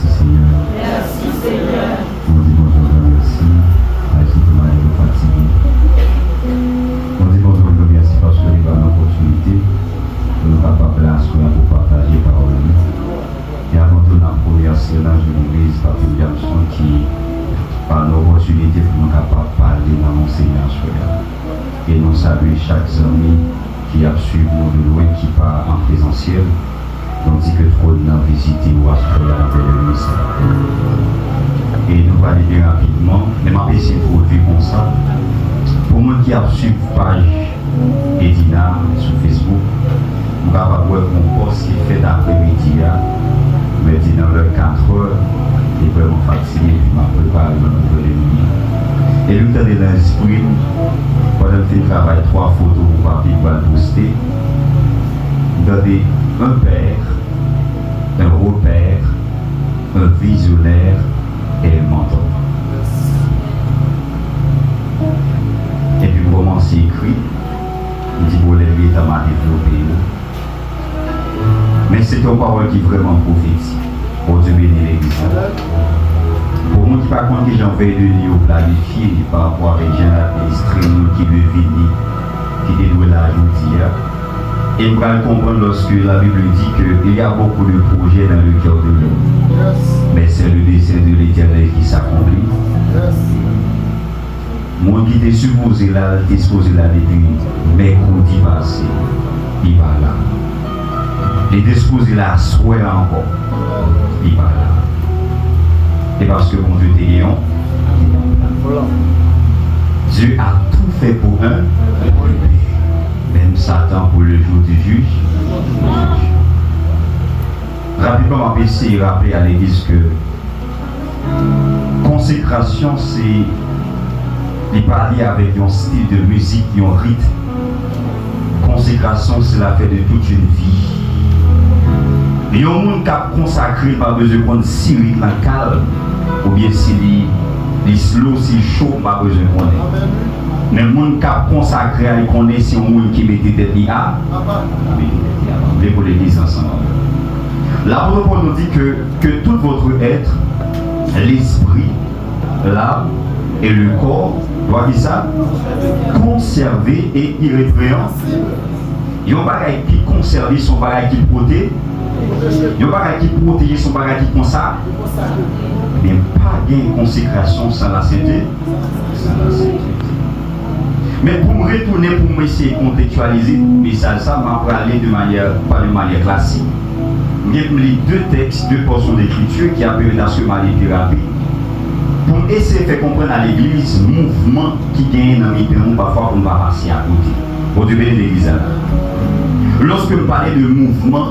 Merci Seigneur. Merci Seigneur. On dit bonjour, merci. Merci pour ma fatigué. On dit bonjour, merci parce que nous avons l'opportunité de nous capables pour partager la parole. Et avant tout, la première séance de l'église, Pape Jameson, qui par l'opportunité pour nous capables de parler dans l'enseignement. Et nous saluons chaque ami qui a suivi nous de loin, qui part en présentiel. On dit que trop de visiter ou à ce qu'il y a dans le ministère. Et nous allons aller rapidement, mais ma essayer de produire comme ça. Pour moi qui a suivi la page Edina sur Facebook, nous allons voir mon poste qui fait d'après-midi, mais dans le 4 heures, il est vraiment fatigué, puis m'a préparé dans notre réunion. Et lui, dans l'esprit, pendant que je travaille 3 photos pour papier pour poster, donner un père, un repère, un visionnaire et un mentor. Et puis le roman c'est écrit, il dit que l'État m'a développé. Mais c'est une parole qui est vraiment prophétique. Pour Dieu bénir l'Église. Pour moi qui ne sais pas quand j'en vais de lui planifier par rapport à les gens administrés qui veulent venir, qui dédouent la journée. Et vous allez comprendre lorsque la Bible dit qu'il y a beaucoup de projets dans le cœur de l'homme. Mais c'est le dessein de l'Éternel qui s'accomplit. Moi qui était supposé là, disposé là depuis mercredi passé, il va là. Il est disposé là, souhait encore, il va là. Et parce que mon Dieu est lion, Dieu a tout fait pour un, même Satan pour le jour du juge. Rapidement, on va essayer de rappeler à l'église que consécration, c'est les parler avec un style de musique, un rythme. Consécration, c'est l'affaire de toute une vie. Il y a un monde qui a consacré, pas besoin de prendre si rythme calme, ou bien si les slow, si chaud, pas besoin de prendre. Mais le monde qui a consacré à connaître, c'est un monde qui mettait des liens. Pour l'église ensemble. L'apôtre Paul nous dit que tout votre être, l'esprit, l'âme et le corps, doit dire ça, conservé et irrépréhensible. Il y a un bagage qui conserve son bagage qui protège. Il y a un bagage qui protège son bagage qui consacre. Mais pas de consécration sans la sainteté. Mais pour me retourner, pour m'essayer de contextualiser le message, ça m'a parlé pas de manière classique. Je vais lire 2 textes, 2 portions d'écriture qui appellent dans ce littérature. Pour essayer de faire comprendre à l'église le mouvement qui gagne dans les parfois pour ne pas passer à côté. Pour Dieu bénir l'église. Lorsque je parlais de mouvement,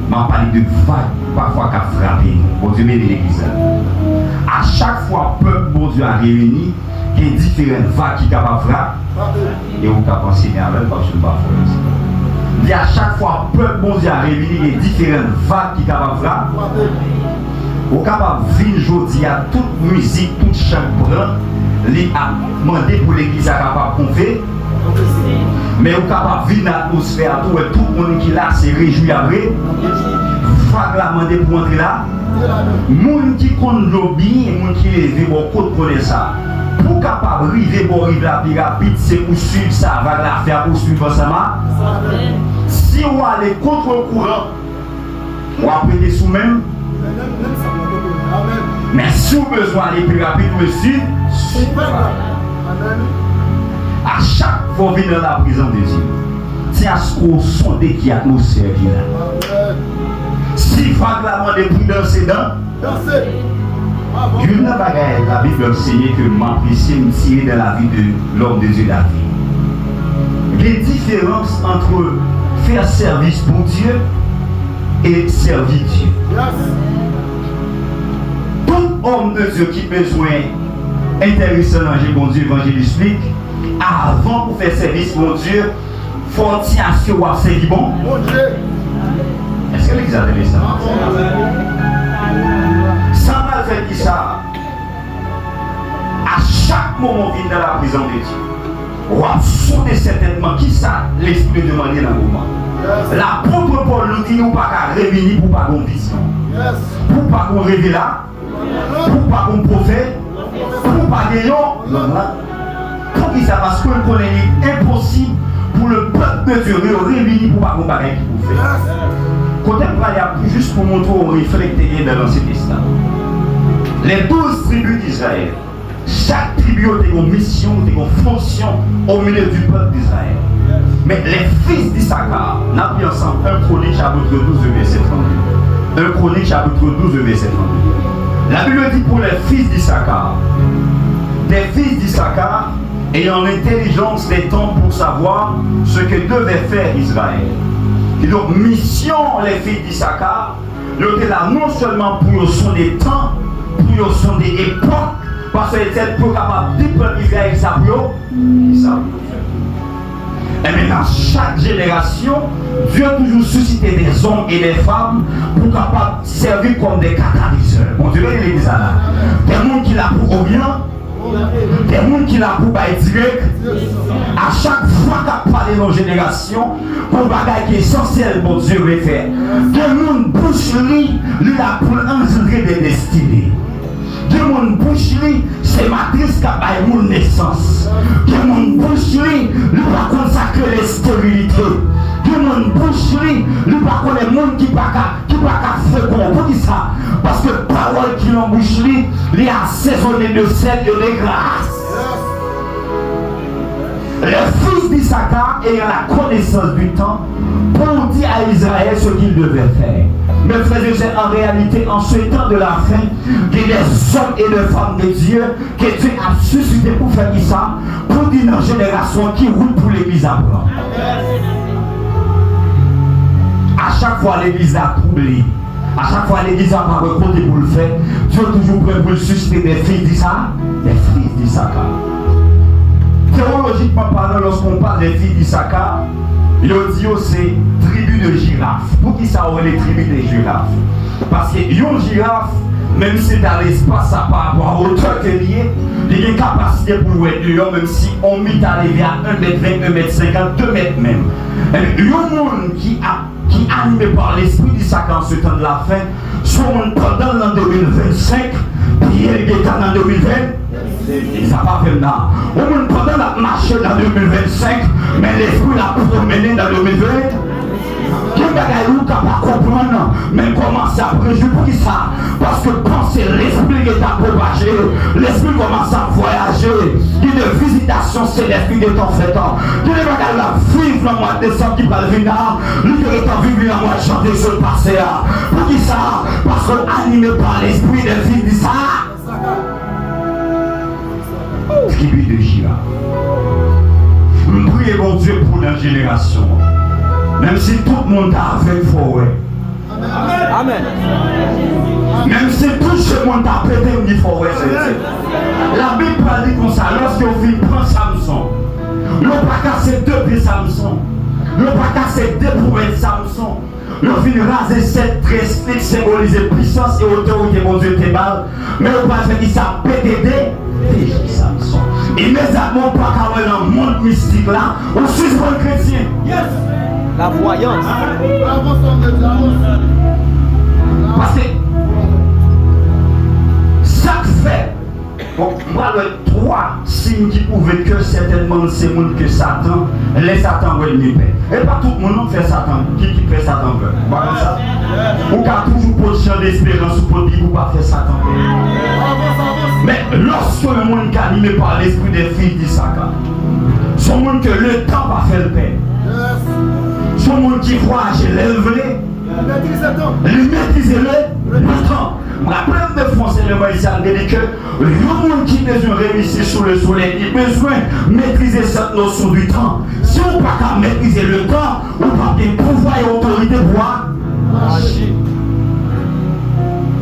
je parlais de vagues parfois qui a frappé. Pour Dieu bénir l'église. À chaque fois, le peuple, pour Dieu, a réuni, il y a différentes vagues qui sont capables de frapper. Et on peut enseigner avec parce que je ne vais pas faire. Il y a à chaque fois, le peuple, bon Dieu, a réuni, il y a différentes vagues qui sont capables de frapper. Au capable de vivre aujourd'hui à toute musique, toute chant brun, les a demandé pour l'église à capable qu'on fait. Mais au capable de vivre l'atmosphère, tout le monde qui est là se réjouit après. Vague la demandé pour entrer là. Les gens qui comptent lobby, les gens qui lèvent au côté connaît ça. Pour capable arriver pour arriver la plus rapide, c'est pour suivre ça, vague la faire pour suivre ça. Si on allez contre le courant, on va prêter sous-même. Mais si vous avez besoin d'aller plus rapide, monsieur, à chaque fois venir dans la prison de Dieu, c'est à ce qu'on sonde qui atmosphère qui est là. Si vague la demande pour danser dans, Dieu n'a pas gagné la Bible enseigne que m'apprécier me tirer de la vie de l'homme de Dieu David. Il y a une différence entre faire service pour Dieu et servir Dieu. Tout homme de Dieu qui a besoin d'intéressant dans bon Dieu, évangéliste, avant pour faire service pour Dieu, il faut tirer ou servir bon. Est-ce que l'église a donné ça? Ça m'a fait ça. À chaque moment, vient dans la prison de Dieu. On va sauter certainement qui ça, l'esprit de demander dans le moment. L'apôtre Paul nous dit nous pas qu'à revenir pour pas une vision. Pour pas qu'on révèle là, pour pas qu'on prophète, pour pas gagner. Pour qui ça? Parce qu'on connaît impossible pour le peuple de Dieu réunir pour pas qu'on bagaille qui pour faire. Côté il y a juste pour montrer au refléter dans l'Ancien Testament. Les 12 tribus d'Israël, chaque tribu a une mission, une fonction au milieu du peuple d'Israël. Mais les fils d'Issachar, nous avons vu ensemble 1 Chronique chapitre 12 verset 32. 1 Chronique chapitre 12 verset 32. La Bible dit pour les fils d'Issachar, des fils d'Issachar ayant l'intelligence des temps pour savoir ce que devait faire Israël. Et donc, mission les fils d'Issachar, ils étaient là non seulement pour son des temps, pour son des époques, parce qu'ils étaient pour capables de peuple Israël, ça faire. Et maintenant, chaque génération, Dieu a toujours suscité des hommes et des femmes pour capables de servir comme des catalyseurs. Bon, Dieu veut les dire là. Des gens qui l'ont pour Orient, des gens qui l'ont pour bail direct. À chaque fois qu'on parle dans nos générations, pour bagaille qui est essentiel pour Dieu veut faire. Des gens boucherie, lui a pour engendrer des destinées. Des gens boucherie, c'est matrice qui a bail mon naissance. Des gens boucherie, lui va consacrer les stérilités. Des gens boucherie, lui va connaître les gens qui ne pas faire pour qui ça. Parce que parole qui l'ont boucherie, il est assaisonné de sel et de grâce. Les fils d'Issachar ayant la connaissance du temps pour dire à Israël ce qu'il devait faire. Mais frères et sœurs, en réalité, en ce temps de la fin, il y a des hommes et des femmes de Dieu que Dieu a suscité pour faire ça, pour dire une génération qui roule pour l'église à blanc. À chaque fois, l'église a troublé. À chaque fois, l'église a pas recompté pour le faire. Dieu est toujours prêt pour susciter des fils d'Issachar. Des fils d'Issachar. Théologiquement parlant, lorsqu'on parle des fils d'Issachar, il dit que c'est tribu de girafes. Pour qui ça aurait les tribus des girafes? Parce que une girafe, même si dans l'espace, ça par rapport à hauteur que lié, il a une capacité pour être dehors, même si on met à lever à 1m20, 1m50, 2 mètres même. Et il y a un monde qui est animé par l'esprit d'Issachar en ce temps de la fin, soit pendant l'an 2025, puis il est en 2020. Et ça va faire là. Au moins pendant la marche dans 2025, mais l'esprit l'a promené dans 2020. Quel bagage ou capable de comprendre, mais commence à préjuger pour qui ça? Parce que quand c'est l'esprit qui est à propager, l'esprit commence à voyager. Il y a une visitation céleste qui est en fait. Il y a des bagages là, vivre dans le mois de décembre qui va le venir. Lui qui est en vivre dans le mois de janvier sur le passé. Pour qui ça? Parce qu'on est animé par l'esprit des fils d'Issachar. Tribu de girafe. Priez bon Dieu pour la génération. Même si tout le monde a avec forêt. Amen. Même si tout ce monde a pété une forêt, c'est la Bible parle comme ça. Lorsqu'on vient prendre Samson, l'on pas casser 2 pieds Samson, l'on pas casser 2 prouesses Samson. L'on vient raser 7 tresses qui symbolisent puissance et autorité, mon Dieu, t'es mal. Mais on pas faire qu'il s'est pété des Samson. Immédiatement, pas qu'à dans le monde mystique là, on suit le chrétien. Yes. La voyance. Parce que ça fait. Bon, moi, le 3 signes qui prouvent que certainement c'est le monde que Satan, les Satan veulent mieux faire. Et pas tout le monde fait Satan. Qui fait Satan veut. Voilà ça. Ou qu'à toujours position d'espérance ou pour dire ou pas faire Satan. Mais lorsque le monde est animé par l'esprit des fils d'Issachar, son monde que le temps va faire le paix. Son monde qui voyage l'élevé, maîtriser le temps. La pleine de France et le Moïse a dit que le monde qui besoin de réussir sous le soleil, il a besoin de maîtriser cette notion du temps. Si on n'a pas maîtriser le temps, on n'a pas de pouvoir et autorité pour agir.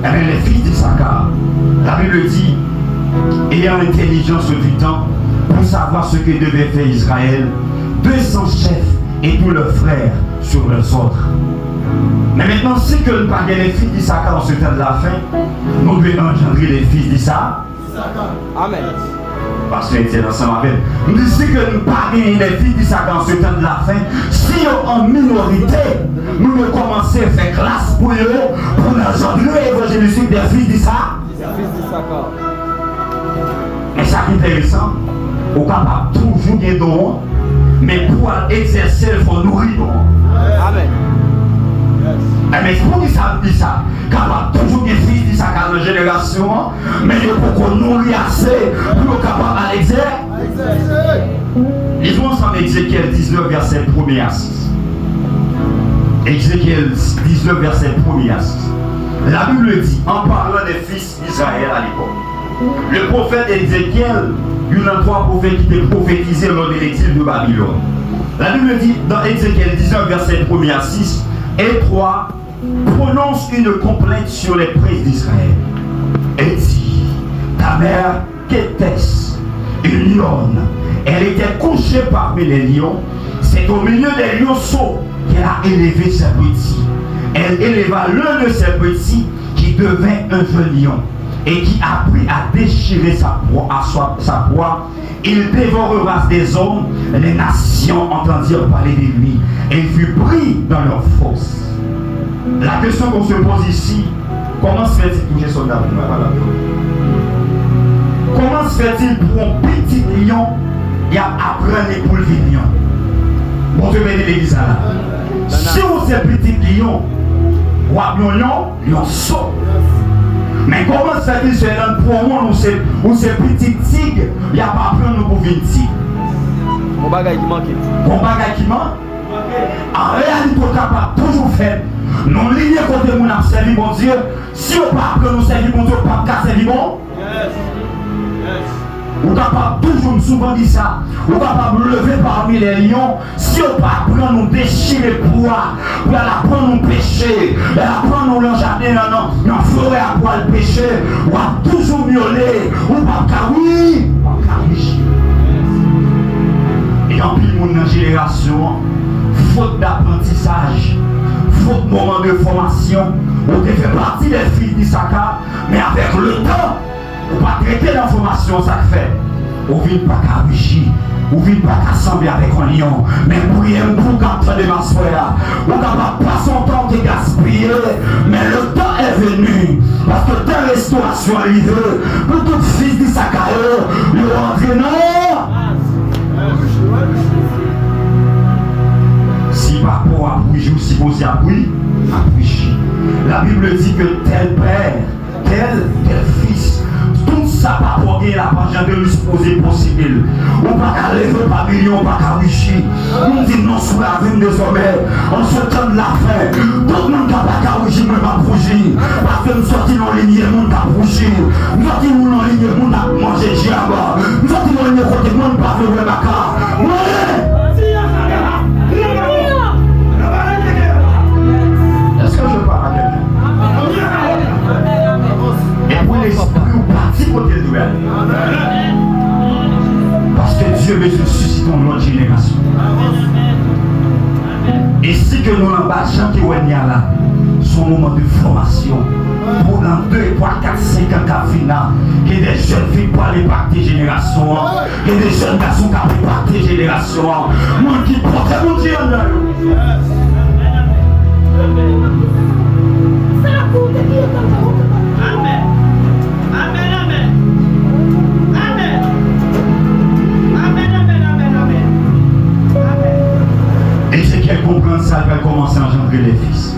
Eh bien, les fils d'Issachar, la Bible dit, ayant l'intelligence du temps pour savoir ce que devait faire Israël, 200 chefs et tous leurs frères sur leurs ordres. Mais maintenant, si que nous parlons des fils d'Issachar en ce temps de la fin, nous devons engendrer les fils d'Issachar. Amen. Parce que c'est ensemble avec nous. Nous disons que nous parlons des fils d'Issachar en ce temps de la fin. Si en minorité, nous ne commençons à faire classe pour pour eux, pour engendrer l'évangélisme des fils d'Issachar. Mais ça qui est intéressant, on est capable toujours de don, mais pour exercer, il faut nourrir don. Amen. Mais pour ça dit ça, capable toujours des fils d'Issachar dans la génération, mais il faut qu'on nourrit assez pour être capable à l'exercer. Lisons ensemble Ézéchiel 19, verset 1 à 6. Ézéchiel 19, verset 1 à 6. La Bible dit, en parlant des fils d'Israël à l'époque, le prophète Ézéchiel, une des trois prophètes qui étaient prophétisés lors de l'exil de Babylone. La Bible dit dans Ézéchiel 19, verset 1 à 6, et 3 prononce une complainte sur les princes d'Israël. Et dit, ta mère qu'était-ce? Une lionne. Elle était couchée parmi les lions. C'est au milieu des lionceaux qu'elle a élevé ses petits. Elle éleva l'un de ses petits qui devint un jeune lion et qui apprit à déchirer sa proie. Il dévorera des hommes. Les nations entendirent parler de lui et il fut pris dans leur force. La question qu'on se pose ici, comment se fait-il toucher son âme? Comment se fait-il pour un petit lion et apprendre pour le lion? Bon Dieu bénit l'église là. Si on est petit lion, ou un lion saut. Mais comment se fait-il se donne pour un monde où c'est petit tigre, il n'y a pas prendre pour venir tigre? Mon bagage qui manque. Mon bagage qui manque. En réalité, on est capable toujours faire. Non, ligne côté mon a servi bon Dieu. Si on ne peut pas nous servir bon Dieu, on ne peut pas servir bon. On est capable toujours souvent dire ça. On est capable de lever parmi les lions. Si on ne peut pas prendre nous déchirer pour apprendre nous pécher, apprendre nous l'enjardiner dans la forêt à pouvoir le pécher, on va toujours miauler. On ne peut pas oui. Et en plus, mon génération, faute d'apprentissage, faute de moment de formation, on fait partie des fils d'Issachar, mais avec le temps, on ne peut pas traiter l'information, ça fait. On ne vient pas qu'à réfléchir, on ne vient pas qu'à s'assembler avec un lion, mais prier pour qu'après de ma soeur, on n'a pas son temps de gaspiller, mais le temps est venu, parce que ta restauration est arrivée, pour tout fils d'Issachar, le entraîneur. Si papa appuie ou si vous appuie, appuie. La Bible dit que tel père, tel fils, tout ça pas pour gagner la page de lui supposer possible. On pas qu'à lever par million, on pas qu'à richer. On dit non sous la vie désormais. On se temps de la fin. Tout le monde n'a pas qu'à richer, mais pas bouger. Parce que nous sortons dans les lignes, le monde a bougé. Nous sortons dans les lignes, le monde a mangé diable. Nous sortons dans les lignes, le monde n'a pas fait le maca. Est-ce que je parle à quelqu'un? Et pour l'esprit ou parti côté de elle. Parce que Dieu veut susciter une autre génération. Et si que nous n'avons pas chanté là, son moment de formation, pour dans 2, 3, 4, 5 ans qu'à finir, que des jeunes filles pour aller partir génération, que des jeunes garçons qui aller partir génération, moi qui porte mon Dieu en eux. C'est la cour de Dieu. Amen. Amen, amen. Amen. Amen, amen, amen, amen. Amen. Ézéchiel comprend ça, il va commencer à engendrer des fils.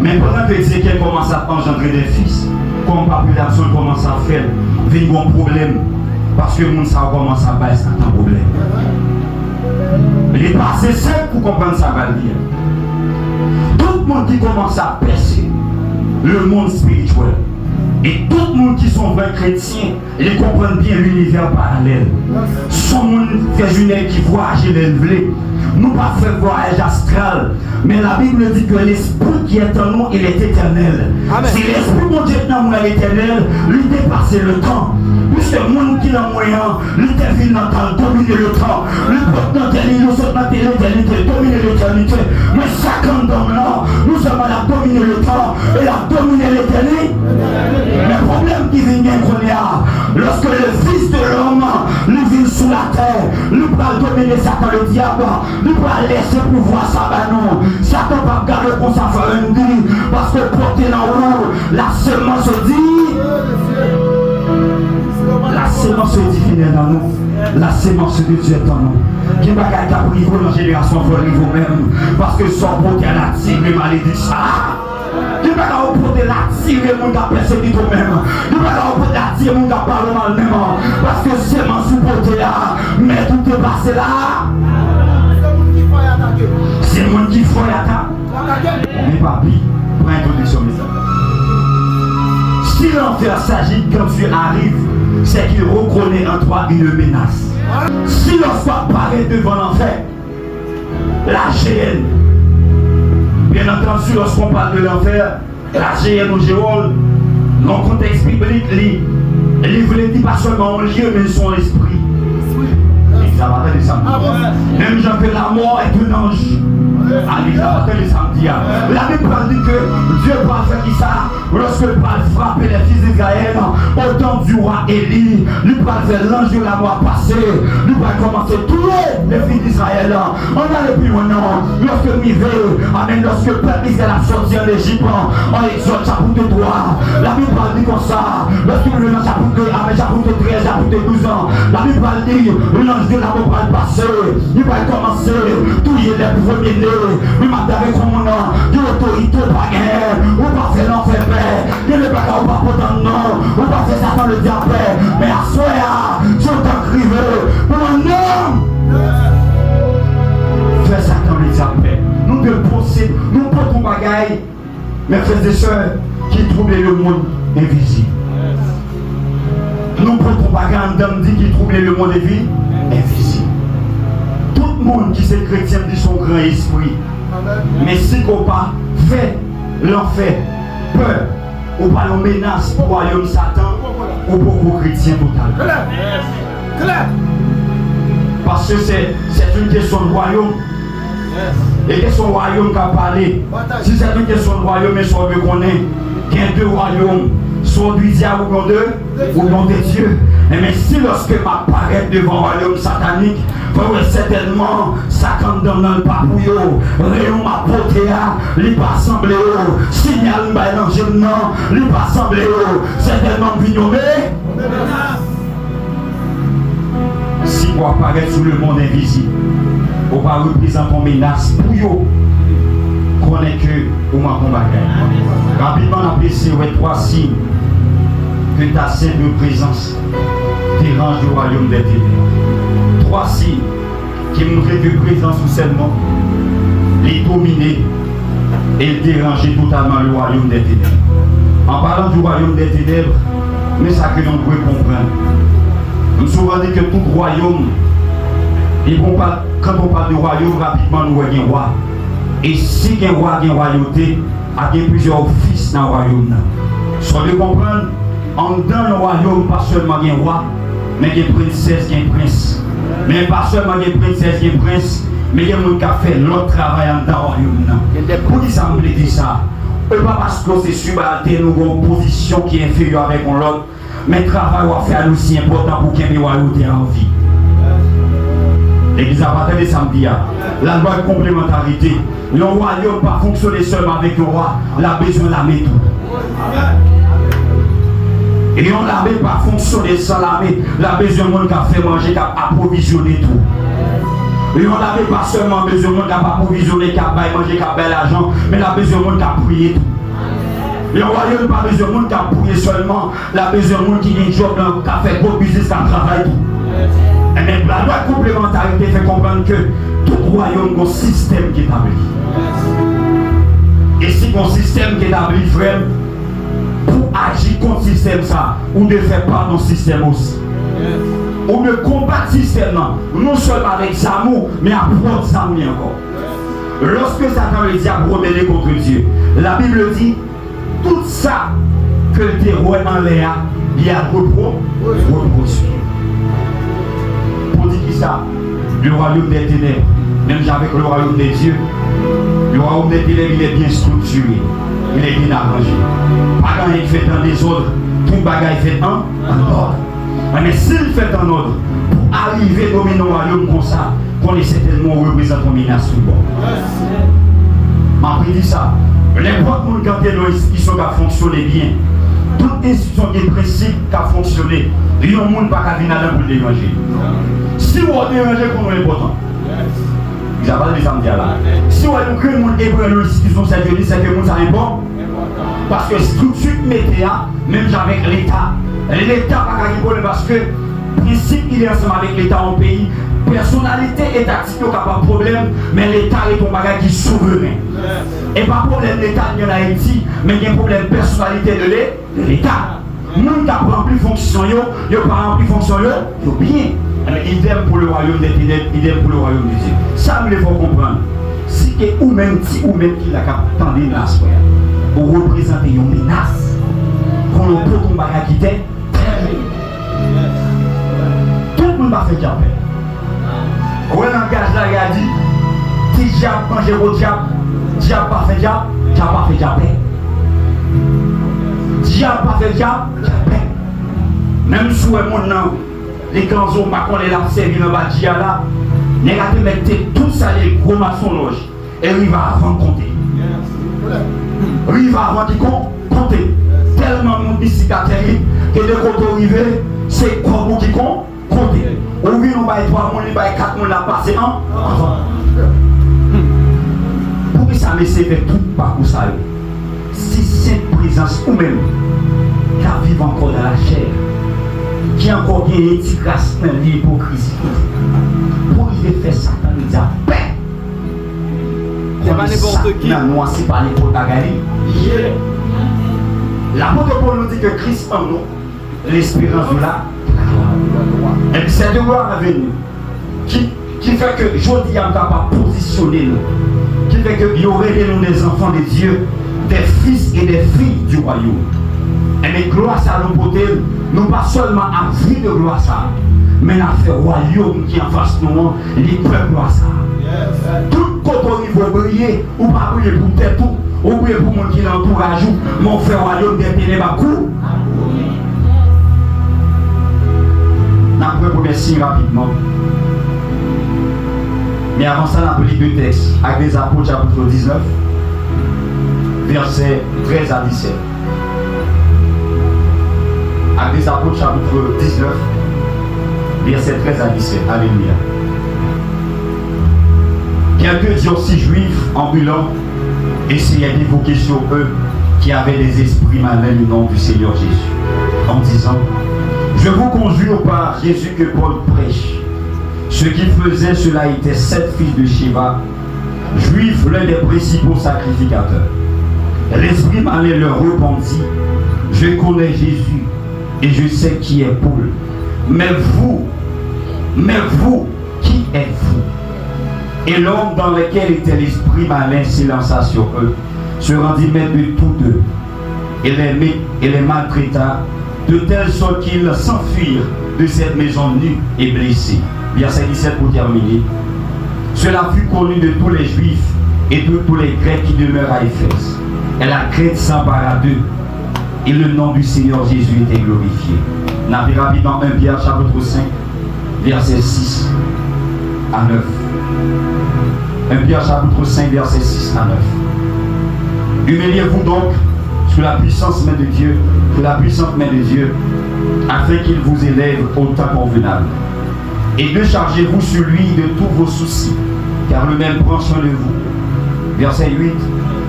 Mais pendant que Ézéchiel commence à engendrer des fils, comme la population commence à faire, il y a un problème. Parce que le monde commence à baisser un problème. Il est passé simple pour comprendre ça, va dire. Tout le monde qui commence à percer le monde spirituel. Et tout le monde qui sont vrais chrétiens, ils comprennent bien l'univers parallèle. Son monde fait une qui voyage et l'élevé. Nous pas faire voyage astral, mais la Bible dit que l'esprit qui est en nous, il est éternel. Amen. Si l'esprit mon Dieu est dans moi éternel, lui dépasse le temps. Puisque le monde qui est dans moyen, lui défile dans le temps, dominer le temps. Lui porte dans l'éternité, nous sommes dans l'éternité, dominer l'éternité. Mais chacun d'homme là, nous sommes à dominer le temps et à dominer l'éternité. Le problème qui vient qu'on y a, lorsque le Fils de l'homme, lui vient sous la terre, lui va dominer Satan le diable. Nous ne pouvons pas laisser pouvoir ça, non. Satan va garder pour ça faire une vie. Parce La semence dit. La semence divine est dans nous. La semence de Dieu est en nous. Qui va gagner à priver dans la génération pour vous-même. Parce que son beauté a attiré malédiction. Qui va gagner à attirer mon gars persécuté toi-même. Qui va gagner à attirer mon gars parler mal même. Parce que semence sous beauté là. Mais tout est passé là. C'est le monde qui faut attaquer. On n'est pas pris pour introduction message. Si l'enfer s'agit quand Dieu arrive, c'est qu'il reconnaît en toi une menace. Si l'on apparaît devant l'enfer, la GN, bien entendu, lorsqu'on parle de l'enfer, la GN ou Géol, dans le contexte biblique, il voulait dire pas seulement un lieu, mais son esprit. Même j'en fais la mort est un ange. La Bible dit que Dieu va faire qui ça lorsque il va frapper les fils d'Israël au temps du roi Élie. Il va faire l'ange de la mort passer. Il va commencer à tuer les fils d'Israël. On a le plus maintenant. Lorsque Mivé, amen, lorsque le peuple Israël a sorti en Égypte, en Exode chapitre 3, la Bible dit comme ça. Lorsque le chapitre 13, chapitre 12 ans, la Bible dit l'ange de la mort va passer. Il va commencer à tuer les premiers-nés. Mais madame, comme on a l'autorité pas guerre, on va faire l'enfer, il ne va pas pourtant non, on va faire Satan le diable, mais à soi, je t'en crive, pour un homme, faire Satan le diable. Nous devons procéder, nous portons bagaille, mes frères et sœurs, qui troublent le monde invisible. Nous portons bagaille, en dit qui troublent le monde invisible. Tout le monde qui est chrétien dit son grand esprit. Mais si on pas fait l'enfer, peur, ou pas une menace pour le royaume Satan, ou pour les chrétiens total. Parce que c'est une question de royaume. Et que son royaume qui a parlé. Si c'est une question de royaume, mais soit veut qu'on ait, qu'il y a deux royaumes, soit du diable ou non de Dieu. Mais si lorsque m'apparaît devant le royaume satanique, certainement, ça quand dans le papouillot, réunion ma beauté, il pas semblé, signal m'a l'angèle, non, il pas semblé, certainement vignommé. Si vous apparaît sous le monde invisible, on va représenter une menace pour vous, connaît que vous m'en combattez. Rapidement, on a passé 3 signes que ta simple présence dérange le royaume des ténèbres. 3 signes qui montraient que présence ou seulement les dominer et déranger totalement le royaume des ténèbres. En parlant du royaume des ténèbres, mais ça que l'on peut comprendre. Nous souvent dit que tout royaume, et quand on parle de royaume, rapidement nous voyons un roi. Et si il y a un roi, il y a une royauté, il y a plusieurs fils dans le royaume. Soit de comprendre, en dans le royaume, pas seulement il y a un roi, mais il y a une princesse, il y a un prince. Mais pas seulement il y a une princesse, il y a un prince, mais il y a un monde qui a fait l'autre travail dans le royaume. Pour qui ça me dit ça? Pas parce que c'est subalterne ou une position qui est inférieure avec l'autre, mais le travail va faire aussi important pour qu'il y ait une royauté en vie. L'église a parlé de samedi. La loi de complémentarité. Le royaume ne peut pas fonctionner seulement avec le roi. Il a besoin de l'armée tout. Et on l'armée ne peut pas fonctionner sans l'armée. Il a besoin de monde qui a fait manger, qui a approvisionné tout. Et on n'avait pas seulement besoin de monde qui a approvisionné, qui a manger, qui a fait l'argent, mais il a besoin de monde qui a prié tout. Le royaume n'a pas besoin de monde qui a prié seulement. Il a besoin de monde qui a un job, qui a fait beau business, qui a travaillé tout. Mais la loi de complémentarité fait comprendre que tout royaume a un système qui est établi. Et si un système qui est établi, frère, pour agir contre le système, ça, ou ne faire pas dans le système aussi. On ne combat le système, non seulement avec Samu, mais à prendre Samu encore. Lorsque Satan le diable rebelle contre Dieu, la Bible dit tout ça que le terreau en l'air, il y a reproduit. Ça, le royaume des ténèbres, même avec le royaume des dieux, le royaume des ténèbres, il est bien structuré, il est bien arrangé. Pas quand il fait dans les ordres, tout bagaille fait en ordre. Mais s'il fait en ordre, pour arriver à dominer le royaume comme ça, qu'on est certainement représenté une menace sur le bord. M'a dit ça. Les boîtes monde quand il y a une institution qui a fonctionné bien. Toute institution qui est principe qui a fonctionné. Il y a un monde pas qu'à venir là pour le déranger. Si vous dérangez, qu'on est important. Vous avez parlé de samedi là. Si vous avez créé un monde hébreu dans l'institution, c'est que le monde ça est bon. Parce que structure météa, même avec l'État, l'État n'a pas de problème parce que le principe il est ensemble avec l'État en pays. Personnalité étatique n'a pas de problème, mais l'État est un bagage qui est souverain. Et pas de problème l'État en Haïti, mais il y a un problème de personnalité de l'État. Les gens qui n'ont pas rempli fonction, ils n'ont pas rempli fonction, ils ont bien. Idem pour le royaume des ténèbres, idem pour le royaume de Dieu. Ça, il faut comprendre. Si ou même qui l'a capté dans la soirée, vous représentez une menace, qu'on peut tomber à quitter, tout le monde va faire diable. Quand on engage là, il a dit, si diable mange au diable, diable pas fait diable, diable pas fait diable. Diable pas fait diable, diable. Même si mon nom, les ganzos, ma qu'on les a servi dans le dia là, les gars te mettent tout ça, les gros maçons loges, et il va avant de compter. Il va avant de compter. Tellement mon ici terrible que de côté arrivé, c'est quoi qui compte? Compter. Ou bien on va être 3 mois, on va être 4 mois là passer avant. Pour que ça me serve tout parcours ça. Si cette présence ou même qui vit encore dans la chair, qui a encore bien une petite grâce dans l'hypocrisie, pour y faire ça, on nous dit paix. C'est pas n'importe qui. Non, c'est pas n'importe qui. L'apôtre Paul nous dit que Christ en nous, l'espérance de la gloire. Et cette gloire est venue, qui fait que aujourd'hui, on est capable de positionner nous, qui fait qu'il y aurait nous des enfants de Dieu, des fils et des filles du royaume. Et mais gloire ça nous porte, nous pas seulement à vie de gloire ça, mais à faire royaume qui en face de nous, les peuples gloire ça. Tout côté il faut briller, ou pas briller pour tête tout, ou briller pour mon qui l'entourage, mon frère royaume des ténèbres à coup. Nous avons premier signe rapidement. Mais avant ça, nous avons lu deux textes, avec des apôtres chapitre 19, versets 13 à 17. Avec des apôtres chapitre 19, versets 13 à 17. Alléluia. Quelques dirent aussi juifs ambulants essayaient d'évoquer sur eux qui avaient des esprits malins le nom du Seigneur Jésus, en disant: je vous conjure par Jésus que Paul prêche. Ce qu'il faisait, cela était 7 fils de Shiva, juifs, l'un des principaux sacrificateurs. L'esprit malin leur répondit: je connais Jésus et je sais qui est Paul. Mais vous, qui êtes-vous? Et l'homme dans lequel était l'esprit malin s'élança sur eux, se rendit maître de tous deux, et les maltraita, de telle sorte qu'ils s'enfuirent de cette maison nue et blessés. Verset 17 pour terminer. Cela fut connu de tous les Juifs et de tous les Grecs qui demeurent à Éphèse. Et la Crète s'empara d'eux, et le nom du Seigneur Jésus était glorifié. N'avez rapidement 1 Pierre chapitre 5, verset 6 à 9. 1 Pierre chapitre 5, verset 6 à 9. Humiliez-vous donc sous la puissante main de Dieu, afin qu'il vous élève au temps convenable. Et déchargez-vous sur lui de tous vos soucis, car le même prend soin de vous. Verset 8.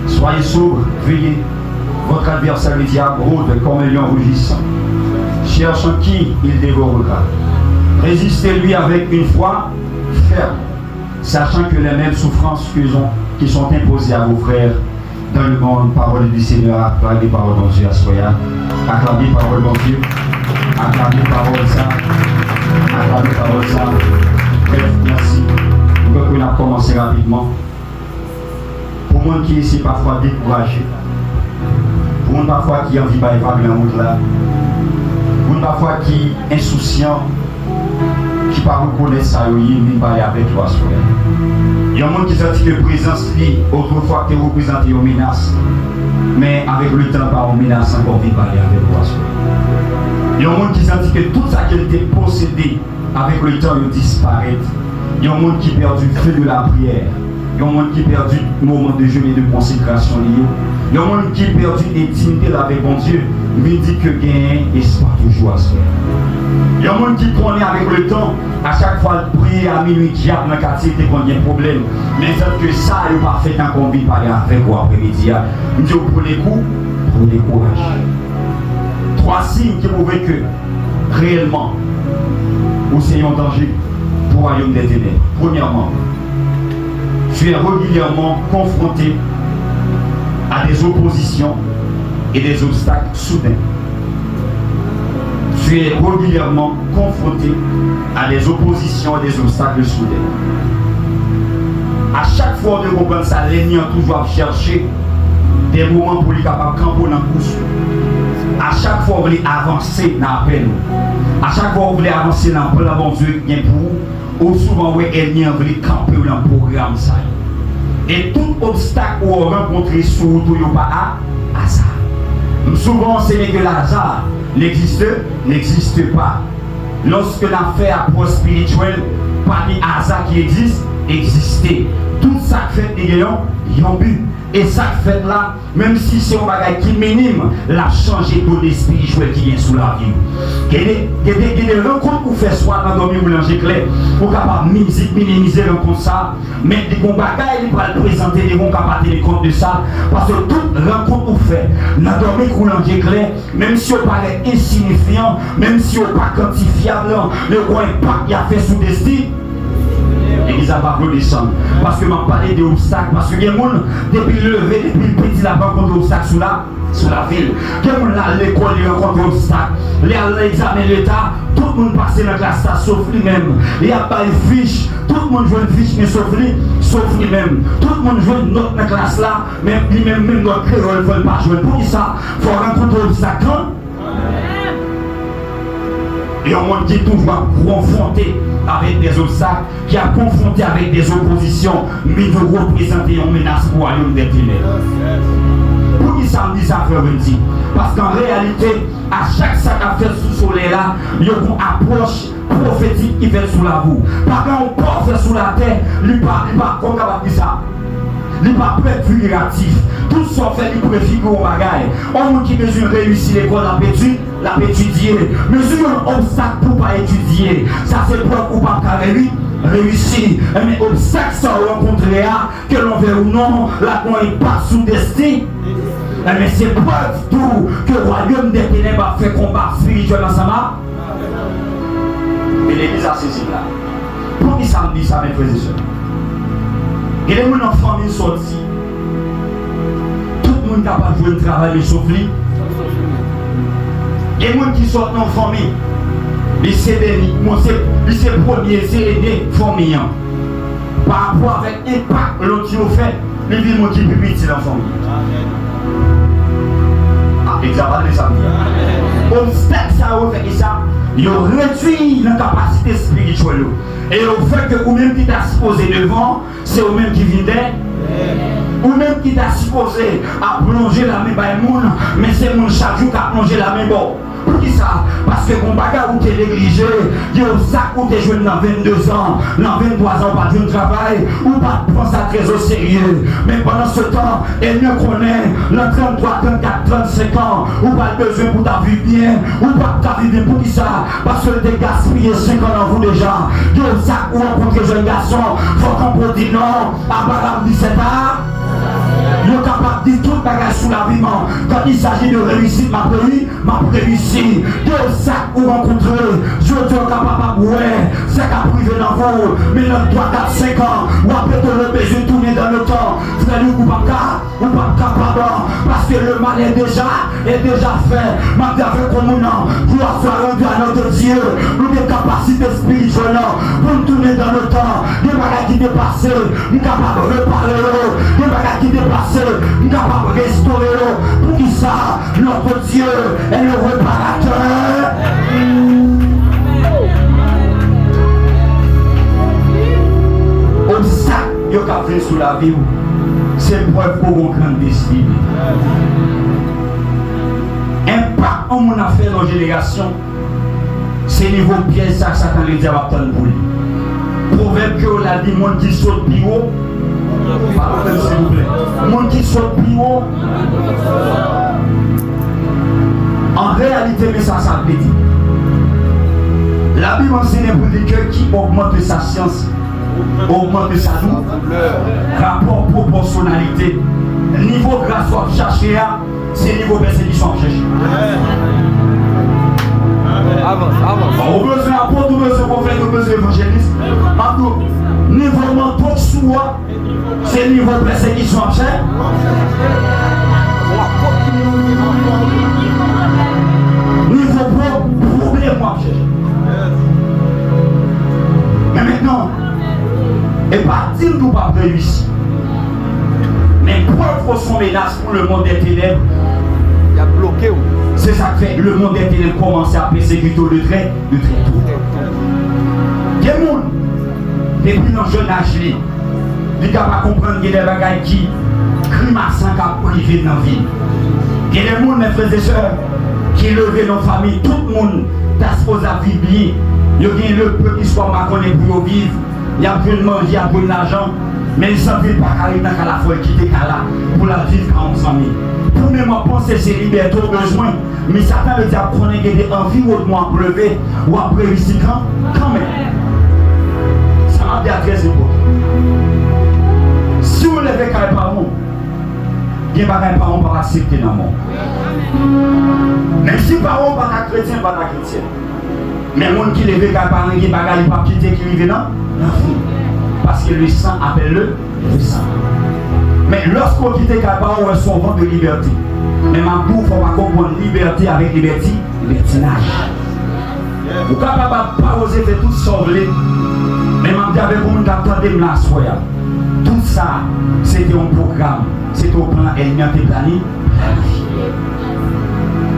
Soyez sobres, veillez. Votre adversaire le diable rôde comme un lion rugissant, cherchant qui il dévorera. Résistez-lui avec une foi ferme, sachant que les mêmes souffrances qui sont imposées à vos frères dans le monde. Parole du Seigneur, acclamez parole de Dieu à Soya. Acclamez parole de Dieu. Acclamez parole ça. Acclamez parole ça. Bref, merci. On a commencé rapidement. Pour moi qui est ici parfois découragé, pour moi parfois qui a envie de vague la route là, pour moi parfois qui est insouciant, qui ne reconnaît ça, il ne parle avec toi. Il y a un monde qui a dit que présence liée, autrefois que tu représentes une menace, mais avec le temps, par une menace encore vite parler avec toi. Il y a un monde qui a dit que toute sa qualité possédée, avec le temps, il disparaît. Il y a un monde qui perd du feu de la prière. Il y a un monde qui perd du moment de jeûne et de consécration lié. Il y a un monde qui perdu l'intimité avec bon Dieu, mais dit que gain et c'est pas toujours à se faire. Il y a un monde qui connaît avec le temps, à chaque fois le prier à minuit, diable dans le quartier, dès qu'on a un problème. Mais sauf que ça, il n'est pas fait tant qu'on vit par avec vous après-midi. Je dis, prenez courage. 3 signes qui prouvent que réellement, vous êtes en danger pour le royaume des ténèbres. Premièrement, tu es régulièrement confronté à des oppositions et des obstacles soudains. Tu es régulièrement confronté à des oppositions et des obstacles soudains. À chaque fois que vous comprenez ça, l'ennemi a toujours cherché des moments pour les capables de camper dans la course. À chaque fois que vous voulez avancer dans la peine, à chaque fois que vous voulez avancer dans le plan bon Dieu qui est pour vous, ou souvent l'ennemi a voulu camper dans le programme. Ça. Et tout obstacle que vous rencontrez sur vous, il n'y a pas à hasard. Souvent, c'est que l'hasard n'existe pas. Lorsque l'affaire approche spirituelle, pas de hasard qui existait. Tout ça fait des gens, ils ont bu. Et ça fait là, même si c'est un bagage qui minime, l'a changé de spirituel qui vient sous la vie. Il y a des rencontres qu'on fait soit dans le mélanger clair, pour capable minimiser le rencontre ça, mais des bons bagages, il va le présenter, des bons capables de tenir compte de ça, parce que toute rencontre qu'on fait, dans le mélanger clair, même si on paraît insignifiant, même si on pas quantifiable, le gros impact qu'il a fait sous destin. L'église a pas descendre. Parce que je parlé des obstacles. Parce que les gens, depuis le lever, depuis le petit, la rencontre d'obstacles sous la ville. Les gens là, l'école, ils rencontrent d'obstacles. L'examen de l'État, tout le monde passe dans la classe, sauf lui-même. Il n'y a pas une fiche. Tout le monde joue une fiche, mais sauf lui-même. Tout le monde joue une note dans la classe là, mais lui-même, même notre créole, ne veut pas jouer. Pour ça, il faut rencontrer d'obstacles. Et on monde qui est toujours confronté avec des obstacles, qui a confronté avec des oppositions, mais veut représenter une menace pour le royaume des ténèbres. Pour qui ça me dit ça, frère Wendy? Parce qu'en réalité, à chaque sac à faire sous le soleil là, il y a une approche prophétique qui fait sous la boue. Par contre, on peut faire sous la terre, il n'est pas comme on va dire ça. Il n'est pas prêt figuratif. Tout ce qu'on fait, il préfigure au bagage. On qui mesure réussir l'école, l'a étudier. Mesure un obstacle pour ne pas étudier. Ça c'est preuve ou pas réussir. Mais obstacle ça rencontrer, que l'on veut ou non, là qu'on n'est pas sous destin. Mais c'est preuve tout que le royaume des ténèbres a fait combat spirituel ensemble. Et l'église a saisi là. Pour qui ça me dit ça, mes frères et sœurs? Et les gens en famille sortis. Tout le monde est capable de jouer le travail, sauf lui. Les gens qui sortent dans la famille, c'est le premier, c'est aider la famille. Par rapport avec l'impact que l'autre fait, les gens qui peuvent être dans la famille. Ah, examen de samedi. Obstacle, ça, il réduit la capacité spirituelle. Et au fait que vous-même qui t'a supposé devant, c'est vous-même qui vient derrière. Ou même qui t'a supposé à plonger la main par le monde, mais c'est mon chaque jour qui a plongé la main bon. Pour qui ça? Parce que mon bagage où tu es négligé, il y a un sac où tu es jeune dans 22 ans, dans 23 ans, pas de travail, ou pas de prendre ça très au sérieux. Mais pendant ce temps, elle me connaît, le 33, 34, 35 ans, ou pas besoin pour ta vie bien, ou pas ta vie bien pour qui ça? Parce que tu as gaspillé 5 ans dans vous déjà. Il y a un sac où on rencontre jeune garçon, faut qu'on peut dire non, à part 17 ans. Nous sommes capables de dire tout le bagage sous la vie. Quand il s'agit de réussir ma réussite. De ça ou rencontrer, je suis capable de c'est qu'à priver dans vous. Mais dans 3, 4, 5 ans, ou après que le besoin tourner dans le temps, vous allez ou pas capable. Parce que le mal est déjà fait. Ma avec comme on gloire soit rendue à notre Dieu. Nous des capacités spirituelles pour nous tourner dans le temps. Des bagages qui dépassent, nous sommes capables de reparler. Des bagages qui dépassent, nous sommes capables de restaurer. Pour qui ça, notre Dieu est le réparateur. Obstacle, il y a fait sous la vie. C'est preuve pour une grande destinée. Impact en mon affaire dans la génération, c'est niveau piège ça Satan le diable attend pour lui. Proverbe que on a dit monde qui saute plus haut, Pardon, s'il vous plaît. Monde qui saute plus haut. En réalité, mais ça veut dire. La Bible enseigne pour des cœurs qui augmentent sa science, augmentent sa douleur, rapport proportionnalité, niveau grâce soit cherché, c'est niveau persécution cherché. On a besoin d'apôtre, on a besoin de prophète, on a besoin d'évangéliste. Niveau menton soi, c'est niveau persécution cherché. Niveau problème cherché. Mais maintenant, et pas dire que nous ne pas réussir. Mais preuve son menace pour le monde des ténèbres. Il a bloqué. C'est ça que fait le monde des ténèbres commence à persécuter de très tôt. Des gens, depuis un jeune âge, ils ne peuvent pas comprendre qu'il y a des bagages qui criment à 5 ans privés dans la vie. Il y a des gens, mes frères et sœurs, qui levent dans la famille, tout le monde est supposé à vivre bien. Il y a le peu qui soit marconné pour vivre. Il y a besoin de manger, il y a besoin d'argent. Mais ils ne savent pas carrément dans la foi qui est là pour la vivre quand on s'en met. Pour même penser c'est liberté au besoin. Mais Satan veut dire qu'on a des environnements à lever ou à réussir quand même. Ça m'a dit à très important. Si vous levez carré par vous, il n'y a pas un parent pour accepter dans le monde. Même si parents pas chrétien, pas chrétien. Mais les gens qui lèvent carré par vous, il n'y a pas quitter qui vivent dans la vie. Parce que le sang appelle le sang. Mais lorsqu'on quitte carré par vous, on a son vent de liberté. Mais ma boue, il faut pas comprendre liberté avec libertinage. Vous ne pouvez pas oser faire tout sauver. Mais je dis avec vous, attendez la soya. Tout ça, c'était un programme. C'était au plan alimentaire planifié.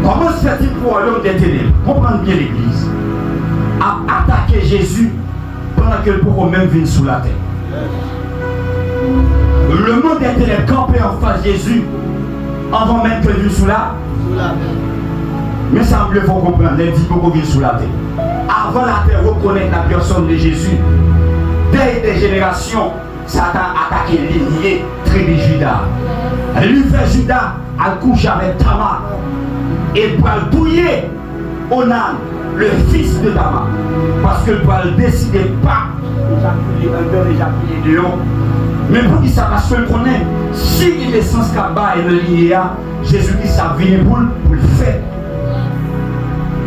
Comment se fait-il pour l'homme des ténèbres? Comprenez bien l'Église. À attaquer Jésus pendant que le pauvre même vient sous la terre. Le monde des ténèbres campé en face de Jésus avant même que vienne sous la terre. Mais ça me faut comprendre, les dix beaucoup viennent sous la terre. Avant la terre reconnaître la personne de Jésus, dès des générations, Satan a attaqué l'ennemi tribu Judas. Lui fait Judas à coucher avec Tamar et pour le douiller Onan, le fils de Tamar. Parce que pour le décider pas d'éjaculer un d'eux, éjaculer de l'autre. Mais pour qu'il sache ce qu'on connaît, si il est sans cabas et le linéa, Jésus-Christ a venu pour le faire.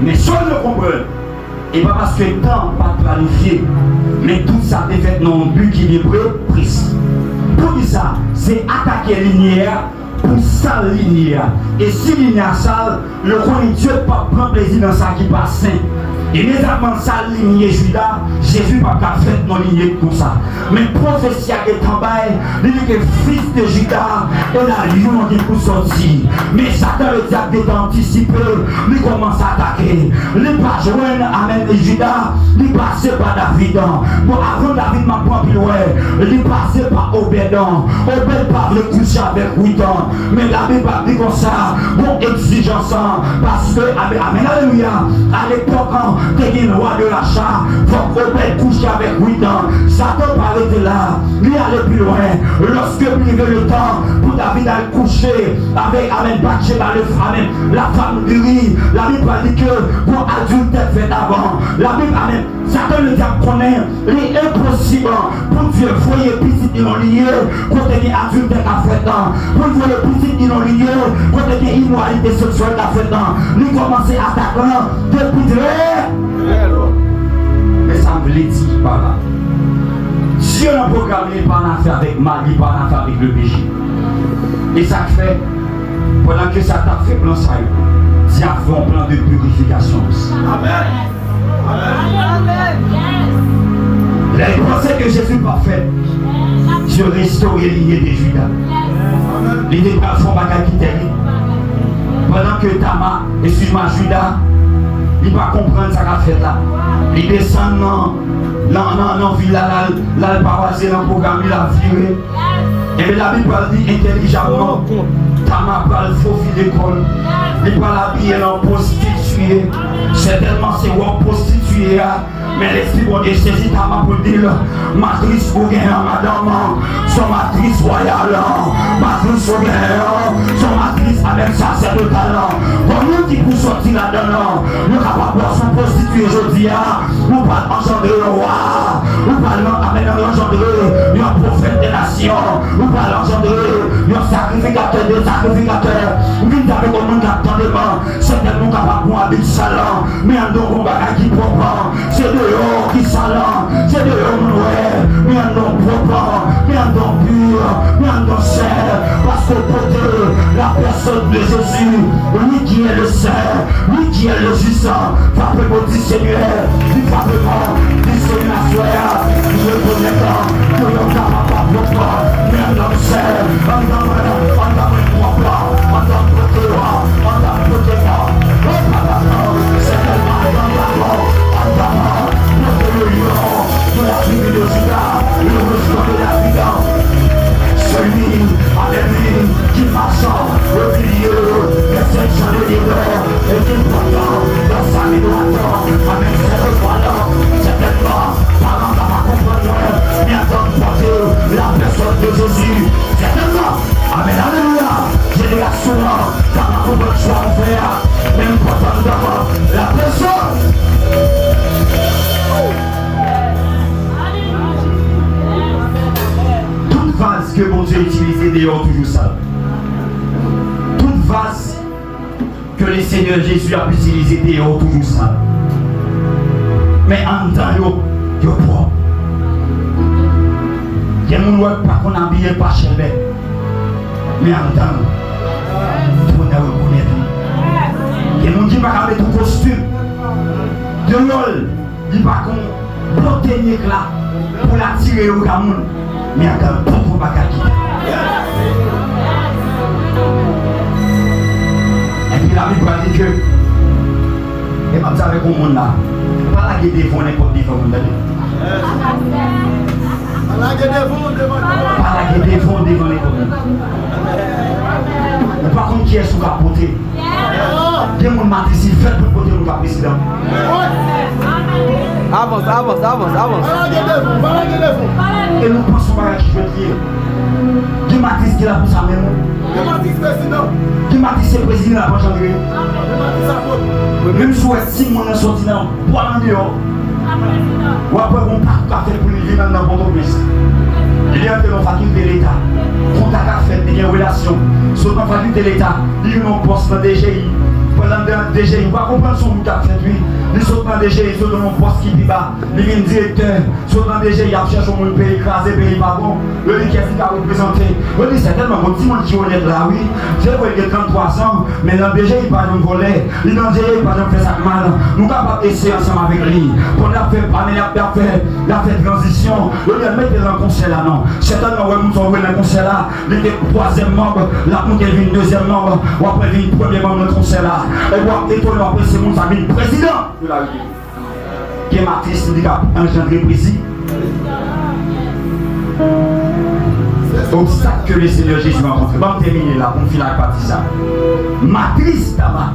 Mais si on le comprend, et pas parce que le temps pas planifié, mais tout ça est fait dans un but qui est pris. Pour ça, c'est attaquer l'linéaire pour sale linéaire. Et si linéaire sale, le roi Dieu ne peut pas prendre plaisir dans ça qui passe saint. Immédiatement ça lignée Judas, Jésus n'a pas fait non lignée comme ça. Mais prophétie est en bas, il dit que fils de Judas et la lion qui peut sortir. Mais Satan le diable est anticipé, il commence à attaquer. Il pas joindre Amen de Judas, il passe par David. Bon, avant David m'a pas plus loin, il passe par Obédon. Obed pas le coucher avec 8 ans. Mais la Bible a dit comme ça, bon exigence, parce que, Amen, alléluia, à l'époque, t'es un roi de l'achat, faut Obed coucher avec 8 ans. Satan parlait de là, lui allait plus loin. Lorsque il avait le temps pour David aller coucher avec Amen, Bathsheba, la femme du riz, la Bible a dit que bon adulte est fait avant. La Bible, Amen, Satan le diable connaît, il est impossible pour Dieu, voyez petit ils l'ont lié, quand il est adulte est fait temps. Pour voyez petit ils l'ont lié, quand il est immoralité sexuelle est fait temps. Lui commencer à attaquer depuis très. Mais ça me l'a dit par là. Dieu n'a programmé pas en affaire avec Marie, pas en affaire avec le péché. Et ça fait, pendant que ça t'a fait plan ça, Dieu a fait un plan de purification aussi. Amen. Les pensées que Jésus n'a pas fait, Dieu restaure les lignées de Judas. Les déclarations font bagaille qui terrible. Pendant que Tamar, excuse-moi, Judas, il ne va pas comprendre ce qu'il a fait là. Il descend dans ville là, il va passer dans le programme, il a viré. Et bien la Bible dit intelligemment, Tamar va le faufiler l'école, il va l'habiller en prostituée. Certainement c'est en prostituée, Mais l'esprit bon Dieu saisit ta main pour dire, matrice pour gagner, madame, son matrice royale, matrice pour gagner, son matrice avec sacerdotal. Pour nous qui pour sortir là-dedans, nous capables de son prostituée aujourd'hui, nous pas engendrer le roi, nous pas engendrer un prophète des nations, nous pas engendrer un sacrificateur des sacrificateurs. Nous venons avec un monde d'attendement, c'est tellement capable de habiter salon, mais un don combat qui propre, c'est de l'eau qui salon, c'est de l'eau noire, mais un don propre, mais un don pur, mais un don saint, parce que pour la personne de Jésus, lui qui est le saint, lui qui est le juste, frappez-moi du Seigneur, du frappement, du Seigneur, je connais pas, que l'on n'a pas propre, mais un don saint, un don propre, un don protégant, un don protégant, c'est tellement dans la mort, en d'amant, le lion de la tribu de Judas, le retour de la vie. Celui, alléluia, qui marche au milieu de cette journée d'hiver et qui pourtant dans sa vie droite, avec ses revoilants, certainement, parlant dans ma compagnie, bien porter la personne de Jésus, certainement, amen, alléluia, génération, dans ma compagnie, je vais faire, même pourtant dans la personne. Toute vase que bon Dieu utilise dehors toujours sale. Toute vase que le Seigneur Jésus a utilisé dehors toujours sale. Mais en dedans, yo propre. Il y a des gens qui ne sont habillés pas chez eux. Mais en dedans, tout le monde reconnaît tout. Il y a des gens qui ne sont pas mettre tout costume. De l'ol, ils ne sont pas bloquer l'éclat pour l'attirer au Cameroun. Mais en dedans, tout le monde ne peut pas quitter. Et puis la Bible dit que, et comme ça avec le monde là, pas la gueule devant n'importe qui. Pas la gueule devant n'importe qui. Par contre, qui est sous capoté? Des gens matrices fait pour côté le président. Avance. Et nous pensons à qui je veux dire. Qui matrice qui est là pour ça même? Qui matrice c'est président là pour changer? Même si on est 6 mois sorti dans le bois en dehors. Ou après on part faire pour lui vivre dans Port-au-Prince. Il y a une faculté de l'État. Contact à faire, il y a une relation. Sur la faculté de l'État, il y a un poste dans le DGI. Pendant le DGI, il va comprendre son bout fait lui. Il saute dans le DGI, il saute dans un poste qui est bas. Il vient directeur, saute dans le DGI, il a cherché un pays écrasé, pays pas bon. Le qui est représenté. Il dit certainement, mon petit monde qui est honnête là, oui. J'ai vu 33 ans, mais dans le DGI, il pas de voler. Il dans le DGI, il pas de faire ça mal. Nous sommes capables d'essayer ensemble avec lui. Pour la faire transition, il y a mettre dans le conseil là, non. Certainement, nous sommes dans le conseil là. Il était 3e membre, là, nous sommes 2e membre, ou après, il 1er membre du conseil là. Et pour nous, après, c'est mon ami président de la République. Qui est matrice, il dit engendré président. Obstacle que le Seigneur Jésus a rencontré. Bon, terminer là, on finit la partie ça. Matrice là-bas,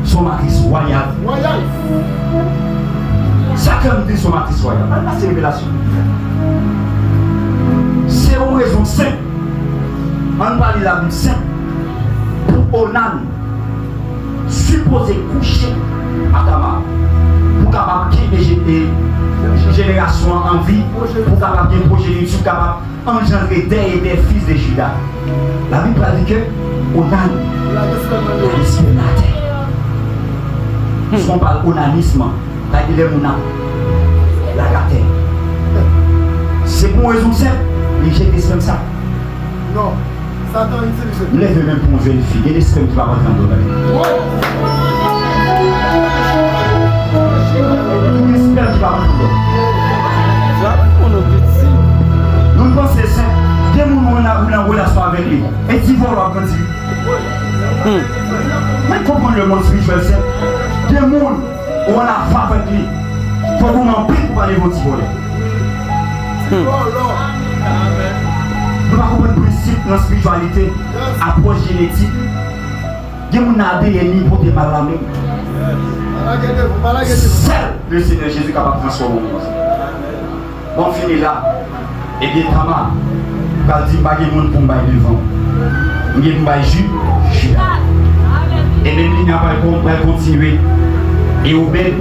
son matrice royale. Chacun dit son matrice royale. C'est une révélation. C'est une raison simple. On parle de la Bible simple. Pour Onan, supposé coucher à Tamar, pour capable de génération en vie, pour capable de progéniture, capable engendrer des fils de Judas. La Bible dit que Onan, la spermateur. Si on parle onanisme, la dilemma, la gâtée. C'est pour raison simple, mais j'ai des spermes ça. Non. Satan utilise. Lève même pour une jeune fille, il y a des spermes qui vont rentrer dans l'oreille. Il y a des spermes qui vont rentrer dans l'oreille. Nous pensons ça. Des gens qui ont une relation avec lui. Et qui vont leur grandir. Mais comprendre le monde spirituel, c'est des gens qui ont la foi avec lui. Il faut que vous m'en priez pour parler de votre volet. Nous ne pouvons pas comprendre le principe dans la spiritualité, approche génétique. Il y a des gens qui ont des pour te mal. Seul le Seigneur Jésus est capable de transformer le monde. Bon, fini là. Et bien, Tama, quand il dit que je ne peux pas devant, je ne peux pas juger. Et même il n'y a pas de continuer. Et Obed,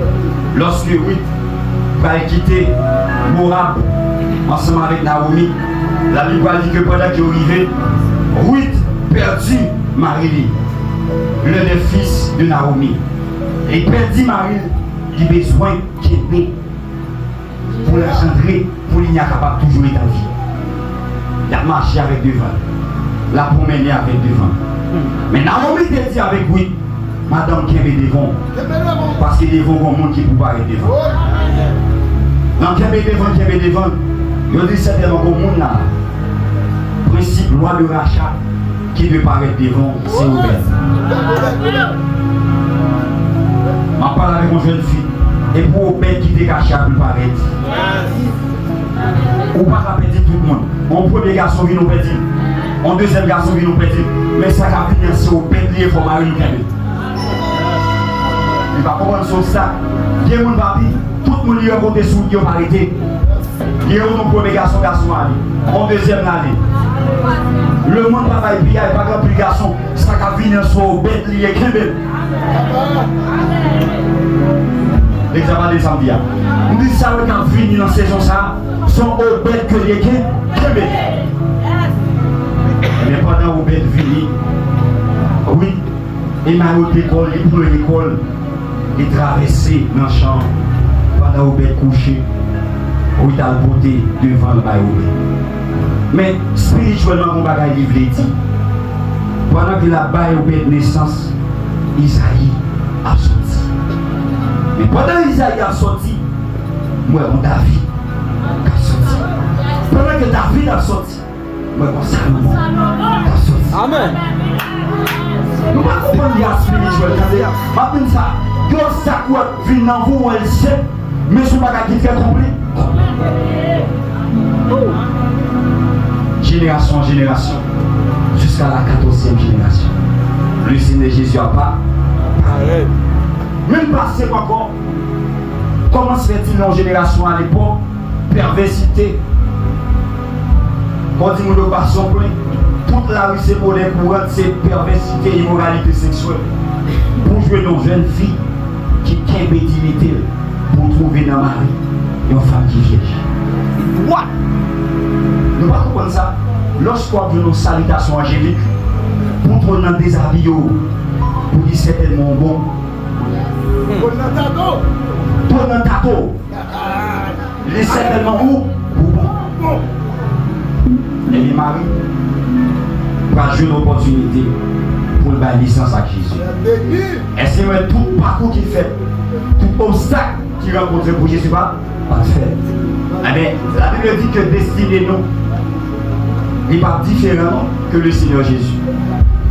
lorsque Ruth va quitter Moab ensemble avec Naomi, la Bible dit que pendant qu'il arrivait, Ruth perdit Marie, l'un des fils de Naomi. Et perdit Marie, il a besoin qu'il ait pour l'engendrer, pour qu'il n'y a capable toujours de vie. Il a marché avec devant, la promener avec devant. Mais Naomi te dit avec lui, madame qui est devant, parce qu'il est devant un monde qui ne peut pas être devant. Non, qui est devant, je dis certainement que le monde là, principe loi de rachat, qui doit paraître devant, c'est ouvert. Je parle avec une jeune fille, et pour Obed qui décache à plus paraître. Ou pas perdre tout le monde. Mon premier garçon vient nous perdre. Mon deuxième garçon vient nous perdre. Mais ça va venir sur Obed, il faut marier nous perdre. Il va comprendre sur ça. Il y a mon papi, tout le monde est côté sous qui a arrêté. Il y a mon premier garçon allé. Mon deuxième allé. Le monde va pas y payer, pas grand plus garçon. Ça va venir sur Obed, il est Kébel. L'examen des samedis. On dit ça quand vient dans la saison ça, sont Obed que les Kébel. Mais pendant Obed vient, oui, il m'a ôté l'école, il pleut l'école, il traversé dans le champ. Pendant Obed couché, où il a le beauté devant le bail Obed. Mais spirituellement, mon bagage il veut dire, pendant qu'il a bail Obed naissance, Isaïe a sorti. Mais pendant Isaïe a sorti, moi, mon David a sorti. Pendant que David a sorti, moi, mon Salomon a sorti. Amen. Nous ne pouvons pas comprendre la spiritualité. Maintenant, ça, quand ça vient dans vous, elle sait, mais ce bagage qui fait trembler. Génération en génération, jusqu'à la 14e génération. Le Seigneur Jésus n'a pas. Même passé encore. Comment se fait-il en génération à l'époque? Perversité. Quand on dit que pas son plein, toute la rue c'est modèle courante, c'est perversité, immoralité sexuelle. Pour jouer dans une jeune fille qui a une dignité pour trouver dans la rue une femme qui vieille. What? Nous ne pouvons pas comprendre ça. Lorsqu'on a une salutation angélique, pour trouver dans des habits, pour dire c'est tellement bon. Pour un tato. Il est certainement où? Bon. Et les maris va jouer l'opportunité pour le bailler licence à Jésus. Est-ce que tout parcours qu'il fait, tout obstacle qu'il rencontre pour Jésus va le faire? Eh bien, la Bible dit que destiné nous n'est pas différent que le Seigneur Jésus.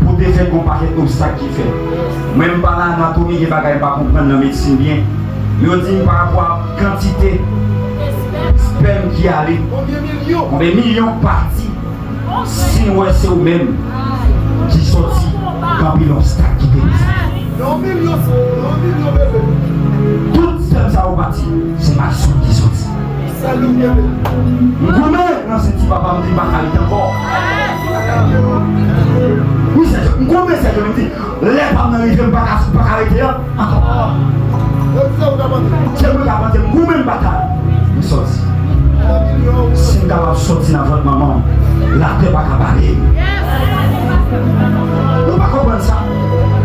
Pour défaire un paquet d'obstacles qu'il fait. Même par l'anatomie, il ne va pas comprendre la médecine bien. Mais on dit par rapport à la quantité de sperme qui allait, combien de millions partis, si c'est au même qui sortit quand il y a un obstacle qui est tout ça au bâti, c'est ma soeur qui sortit. Vous non, c'est petit papa, me dit pas qualité encore. Oui, c'est ça. Combien c'est que je me dis, les femmes n'arrivent pas à arrêter encore. C'est moi qui apporte une même bataille. Je sorti. Si vous avez sorti dans votre maman, la terre va parler. Vous ne pouvez pas comprendre ça.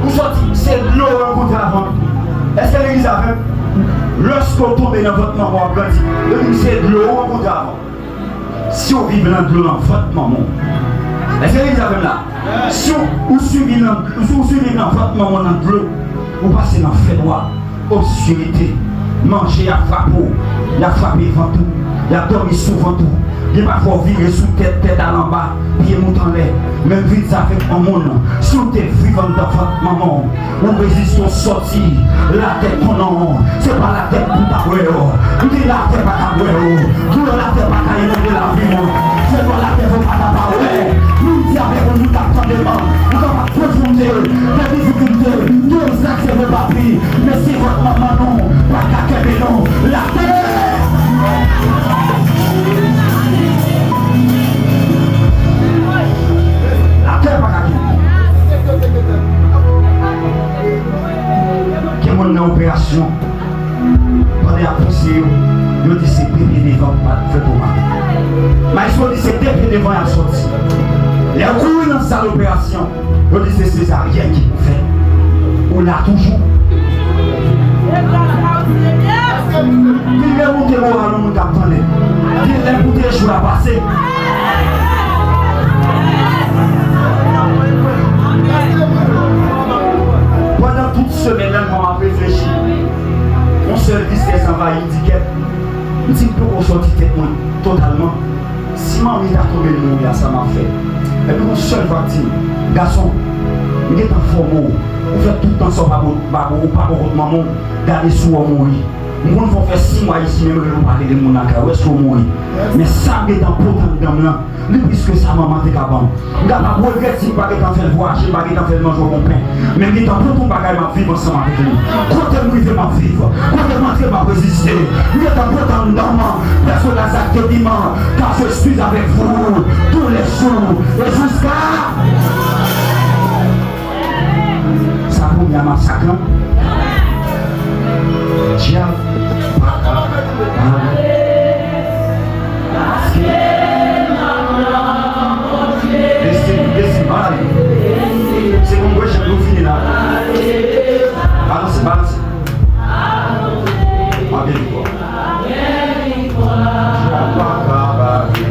Vous sortez, c'est de l'eau rencontrée avant. Est-ce que l'église a fait? Lorsqu'on tombe dans votre maman, c'est de l'eau rencontrée avant. Si vous vivez dans de l'eau dans votre maman, est-ce que l'église a fait là? Si vous suivez dans votre maman dans de l'eau, vous passez dans le fait droit, obscurité, manger à frapper, il a frappé devant tout, il a dormi souvent tout, il va pas vivre sous tête à l'en bas, pied montant en l'air, même vite ça fait un monde. Si vous êtes vivant dans votre maman, vous résistez au sorti, la tête qu'on a, c'est pas la tête pour ta brûler, vous dites la tête pas ta brûler, vous la tête pas ta inonder la vie, c'est pas la tête pour pas ta brûler, nous disons avec nous t'attendons, nous sommes à profondeur, la difficulté, tout ça c'est le papier, mais si votre maman Les cours dans cette opération, on dit c'est césarienne qui vous fait. On l'a toujours. Il est monté moral, on t'a entendu. Il est monté le jour à passer. Pendant toute semaine, on m'a réfléchi. Mon seul tristesse envahit, il dit que je dis que pour sortir tête totalement. Si maman est tombé de mourir, ça m'a fait. Et puis mon seul vaccin, garçon, il est en forme. On fait tout le temps ça, pas pour maman, garder sous mourir. Nous allons faire 6 mois ici, même nous parler de mon accueil, où est-ce qu'on mourit. Mais ça est en potent de là, puisque ça maman est capable. Je ne vais pas regretter si je ne vais pas faire voyager, je ne vais pas faire manger mon pain. Mais je vais pas faire ma vie ensemble avec lui. Quand je vais ma vivre, quand je vais ma résister, je vais pas potent de maman, personne n'a acte dimanche, car je suis avec vous tous les jours et jusqu'à. Ça pour bien massacre. Diable. C'est bon, moi j'ai nous fini là. Balancez, balancez. Ma bien victoire. Balancez.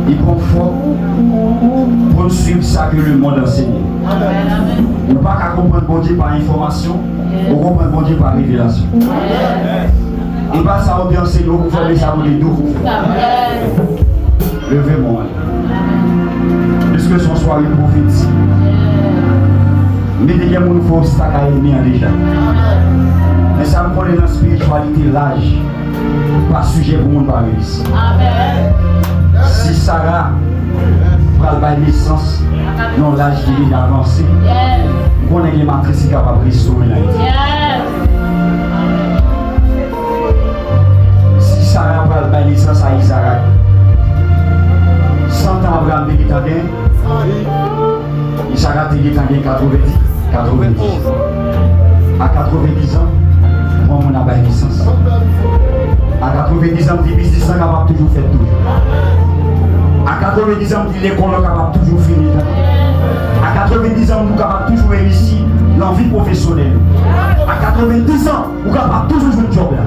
Il prend fort pour suivre ça que le monde enseigne. On ne peut pas comprendre bon Dieu par information, on comprend bon Dieu par révélation. Et pas ça, on dit enseigner, vous faites ça, vous les deux. Levez-moi. Puisque son soir est prophétique. Mais des gens nous faut obstacle à aimer déjà. Mais ça me connaît dans la spiritualité, l'âge. Pas sujet pour le monde parler ici. Si Sarah prend la naissance, non l'âge qui est avancé, on connaît les matrices qui sont capables de restaurer la vie. Si Sarah prend la naissance à Isaac, 100 ans Abraham est en gain, Isaac est en gain 90. À 90 ans, moi on a la naissance. À 90 ans, le business est capable toujours faire tout. À 90 ans, l'école est capable toujours finir. À 90 ans, nous sommes capables toujours réussir l'envie professionnelle. À 90 ans, nous sommes capables toujours jouer un job là.